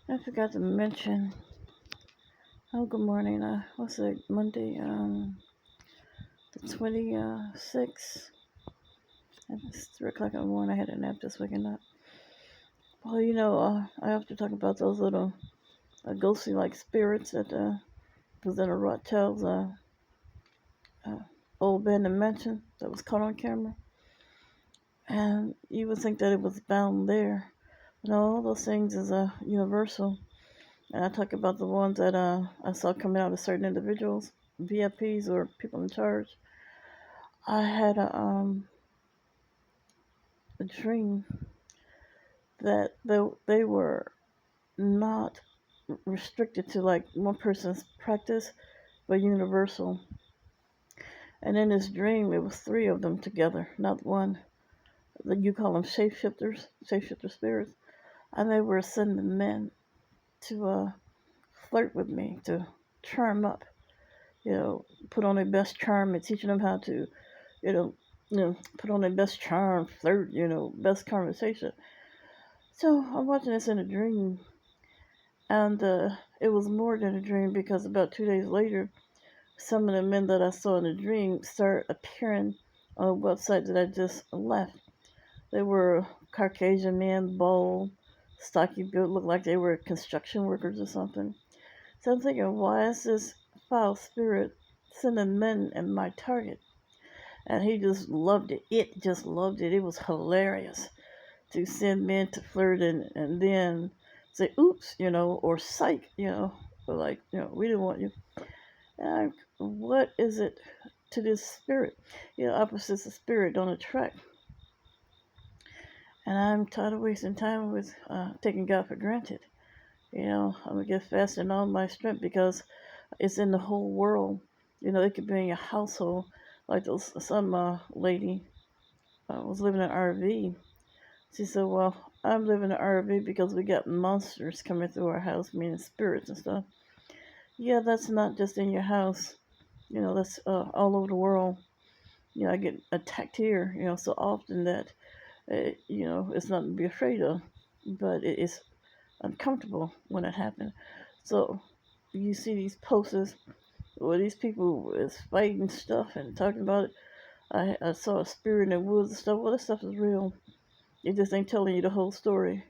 I forgot to mention. Oh, good morning. What's it? Monday, the 26th. It's 3 o'clock in the morning. I had a nap just waking up. Well, I have to talk about those little ghostly like spirits that was in a Rothschild's uh, old abandoned mansion that was caught on camera. And you would think that it was bound there. No, those things is universal. And I talk about the ones that I saw coming out of certain individuals, VIPs or people in charge. I had a dream that they were not restricted to like one person's practice, but universal. And in this dream, it was three of them together, not one. You call them shapeshifter spirits, and they were sending men to flirt with me, to charm up, put on their best charm and teaching them how to, you know, put on their best charm, flirt, best conversation. So I'm watching this in a dream, and it was more than a dream because about 2 days later, some of the men that I saw in the dream started appearing on a website that I just left. They were Caucasian men, bold, stocky built, looked like they were construction workers or something. So I'm thinking, why is this foul spirit sending men in my target? And he just loved it. It just loved it. It was hilarious to send men to flirt and then say, oops, or psych, or like, we didn't want you. And what is it to this spirit? Opposites of spirit don't attract. And I'm tired of wasting time with taking God for granted. I'm going to get fast in all my strength because it's in the whole world. It could be in your household. Like some lady was living in an RV. She said, well, I'm living in an RV because we got monsters coming through our house, meaning spirits and stuff. Yeah, that's not just in your house. That's all over the world. I get attacked here, so often that, it's nothing to be afraid of. But it is uncomfortable when it happens. So you see these posters where these people is fighting stuff and talking about it. I saw a spirit in the woods and stuff. Well, that stuff is real. It just ain't telling you the whole story,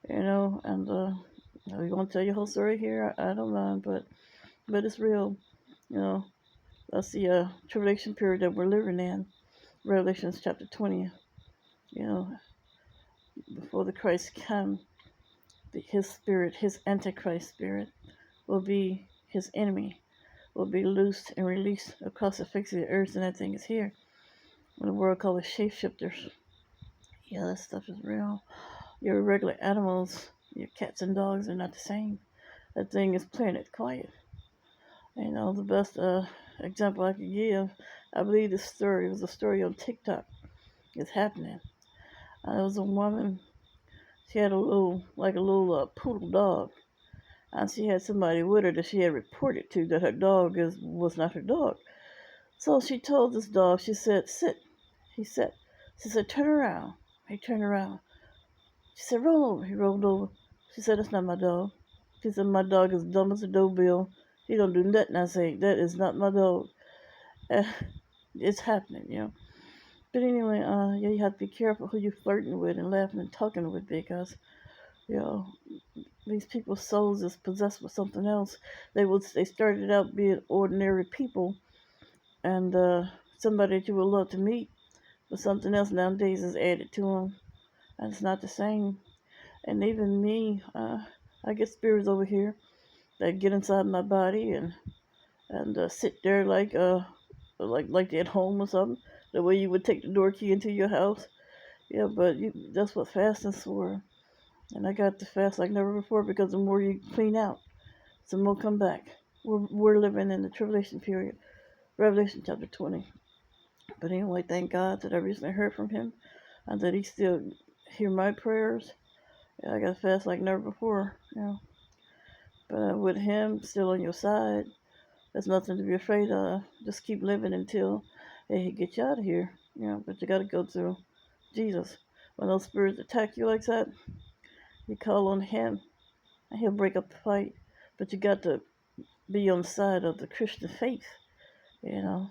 And you want to tell your whole story here? I don't mind, but it's real. You know, that's the tribulation period that we're living in. Revelations chapter 20. You know, before the Christ come, his spirit, his antichrist spirit, will be his enemy, will be loosed and released across the face of the earth, and that thing is here. What the world calls shapeshifters. Yeah, that stuff is real. Your regular animals, your cats and dogs are not the same. That thing is playing it quiet. The best example I could give, I believe this story was a story on TikTok. It's happening. There was a woman. She had a little poodle dog, and she had somebody with her that she had reported to that her dog was not her dog. So she told this dog. She said, "Sit." He sat. She said, "Turn around." He turned around. She said, "Roll over." He rolled over. She said, "That's not my dog." She said, "My dog is dumb as a doorbell. He don't do nothing I say. That is not my dog." Uh, it's happening. But anyway, yeah, you have to be careful who you're flirting with and laughing and talking with because, you know, these people's souls is possessed with something else. They started out being ordinary people and somebody that you would love to meet, but something else nowadays is added to them, and it's not the same. And even me, I get spirits over here that get inside my body and sit there like they're at home or something. The way you would take the door key into your house. Yeah, but that's what fasting's for. And I got to fast like never before because the more you clean out, the more come back. We're living in the tribulation period. Revelation chapter 20. But anyway, thank God that I recently heard from him and that he still hear my prayers. Yeah, I got to fast like never before. But with him still on your side, there's nothing to be afraid of. Just keep living until he gets you out of here. But you got to go through Jesus. When those spirits attack you like that, you call on him and he'll break up the fight. But you got to be on the side of the Christian faith, you know.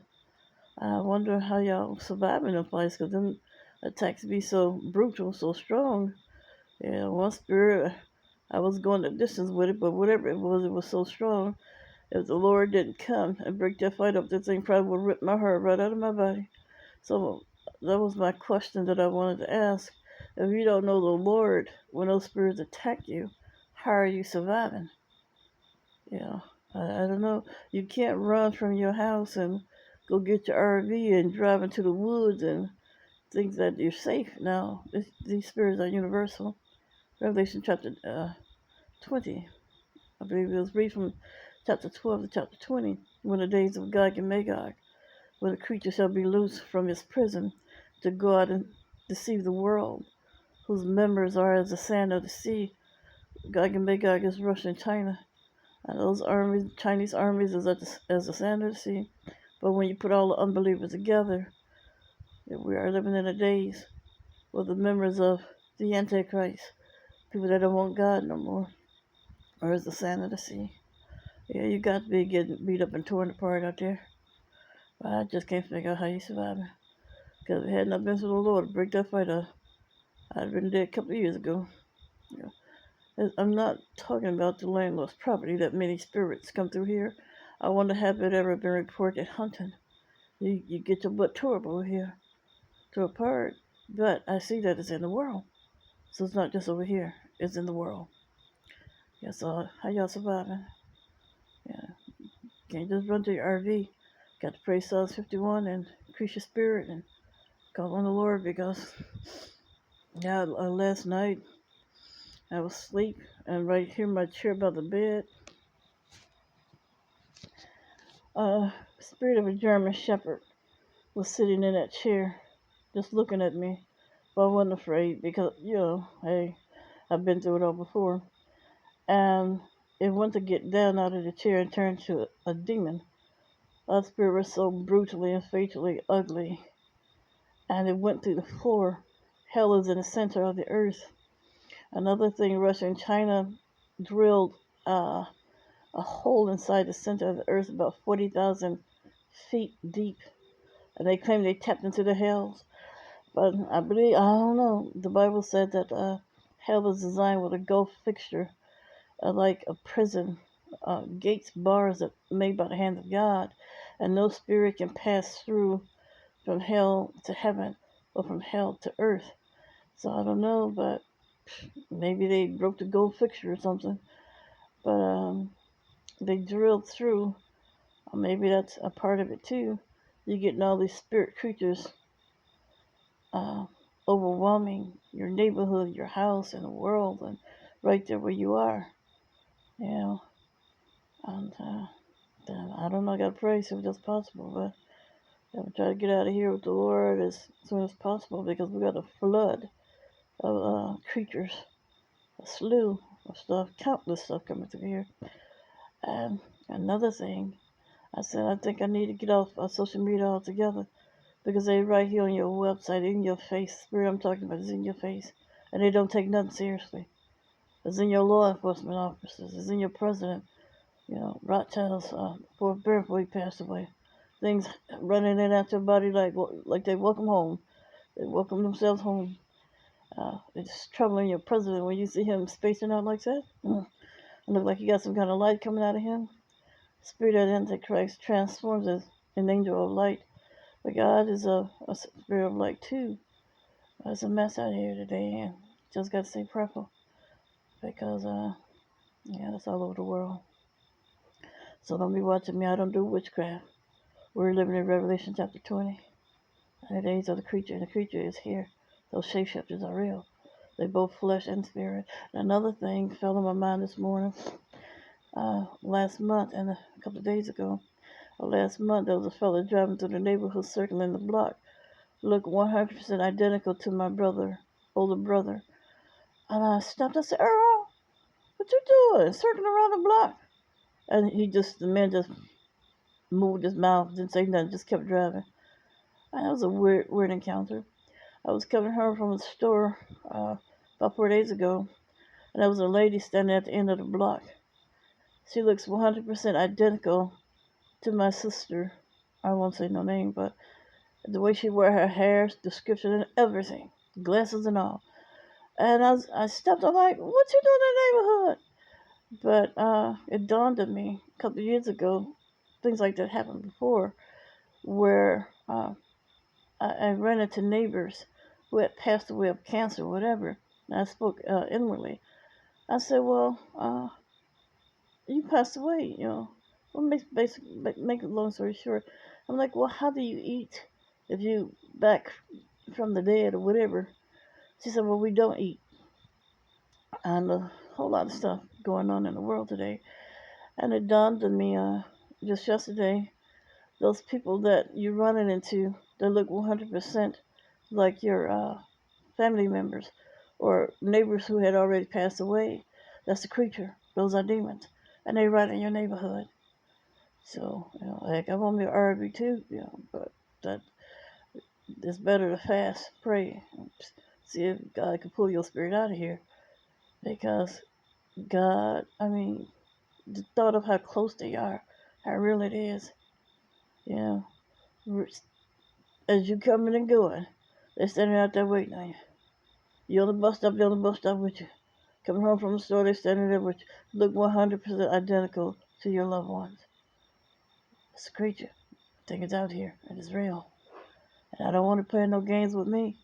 I wonder how y'all survive in them fights, because them attacks be so brutal, so strong. Yeah, one spirit, I was going the distance with it, but whatever it was so strong. If the Lord didn't come and break that fight up, this thing probably would rip my heart right out of my body. So that was my question that I wanted to ask. If you don't know the Lord, when those spirits attack you, how are you surviving? You know, I don't know. You can't run from your house and go get your RV and drive into the woods and think that you're safe. Now, these spirits are universal. Revelation chapter 20, I believe it was read from chapter 12 to chapter 20, when the days of Gog and Magog, when the creature shall be loosed from his prison to go out and deceive the world, whose members are as the sand of the sea. Gog and Magog is Russia and China. And those armies, Chinese armies, is as the sand of the sea. But when you put all the unbelievers together, we are living in the days where the members of the Antichrist, people that don't want God no more, are as the sand of the sea. Yeah, you got to be getting beat up and torn apart out there. But I just can't figure out how you survive it. Because if it had not been for the Lord to break that fight up, I'd have been dead a couple of years ago. I'm not talking about the landlord's property that many spirits come through here. I wonder have it ever been reported hunting. You get your butt tore up over here, tore apart. But I see that it's in the world. So it's not just over here, it's in the world. Yeah, so how y'all surviving? Yeah, can't just run to your RV. Got to pray Psalms 51 and increase your spirit and call on the Lord, because yeah, last night I was asleep, and right here in my chair by the bed, spirit of a German Shepherd was sitting in that chair, just looking at me. But I wasn't afraid because, hey, I've been through it all before. And it went to get down out of the chair and turn to a demon. That spirit was so brutally and fatally ugly. And it went through the floor. Hell is in the center of the earth. Another thing, Russia and China drilled a hole inside the center of the earth about 40,000 feet deep. And they claim they tapped into the hells. But I don't know. The Bible said that hell is designed with a gulf fixture, like a prison, gates, bars that made by the hand of God, and no spirit can pass through from hell to heaven or from hell to earth. So I don't know, but maybe they broke the gold fixture or something. But they drilled through. Or maybe that's a part of it too. You're getting all these spirit creatures uh, overwhelming your neighborhood, your house, and the world, and right there where you are. You know, and I don't know. I gotta pray so that's possible, but I'm trying to get out of here with the Lord as soon as possible, because we got a flood of creatures, a slew of stuff, countless stuff coming through here. And another thing, I said I think I need to get off social media altogether, because they right here on your website, in your face. The spirit I'm talking about is in your face, and they don't take nothing seriously. It's in your law enforcement officers. It's in your president. Rothschild's before he passed away. Things running in out your body like they welcome home. They welcome themselves home. It's troubling your president when you see him spacing out like that. It look like he got some kind of light coming out of him. Spirit of Antichrist transforms as an angel of light. But God is a spirit of light too. It's a mess out here today, and just got to stay prayerful, because it's all over the world. So don't be watching me. I don't do witchcraft. We're living in Revelation chapter 20. The days of the creature, and the creature is here. Those shapeshifters are real. They both flesh and spirit. And another thing fell on my mind this morning. Last month and a couple of days ago, last month, there was a fellow driving through the neighborhood, circling the block. Looked 100% identical to my older brother. And I stopped. I said, "Earl, what you doing? Circling around the block?" And the man just moved his mouth, didn't say nothing, just kept driving. And it was a weird encounter. I was coming home from the store about 4 days ago, and there was a lady standing at the end of the block. She looks 100% identical to my sister. I won't say no name, but the way she wear her hair, description, and everything, glasses and all. And I stepped. I'm like, what you doing in the neighborhood? But it dawned on me a couple of years ago. Things like that happened before, where I ran into neighbors who had passed away of cancer, or whatever. And I spoke inwardly. I said, well, you passed away, you know. Well, make a long story short, I'm like, well, how do you eat if you back from the dead or whatever? She said, well, we don't eat. And a whole lot of stuff going on in the world today. And it dawned on me just yesterday, those people that you're running into that look 100% like your family members or neighbors who had already passed away. That's a creature. Those are demons. And they right in your neighborhood. So, you know, heck, I want me an RV too, you know, but that it's better to fast, pray, see if God can pull your spirit out of here. Because God, I mean, the thought of how close they are, how real it is, you know, as you coming and going, they're standing out there waiting on you. You're on the bus stop, they're on the bus stop with you. Coming home from the store, they're standing there with you. Look 100% identical to your loved ones. It's a creature. I think it's out here, and it's real. And I don't want to play no games with me.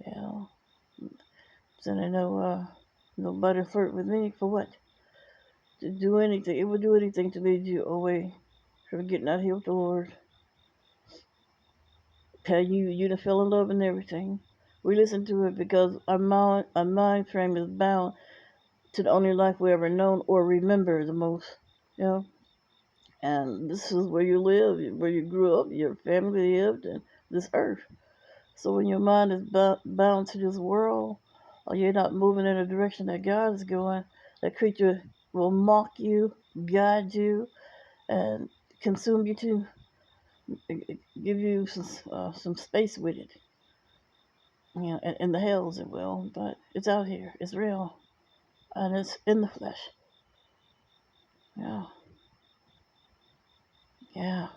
You know, sending nobody flirt with me for what? To do anything. It would do anything to lead you away from getting out here with the Lord. Tell you to feel in love and everything. We listen to it because our mind frame is bound to the only life we ever known or remember the most. You know, and this is where you live, where you grew up, your family lived, and this earth. So when your mind is bound to this world, or you're not moving in the direction that God is going, that creature will mock you, guide you, and consume you too. Give you some space with it. You know, in the hells it will, but it's out here. It's real, and it's in the flesh. Yeah, yeah.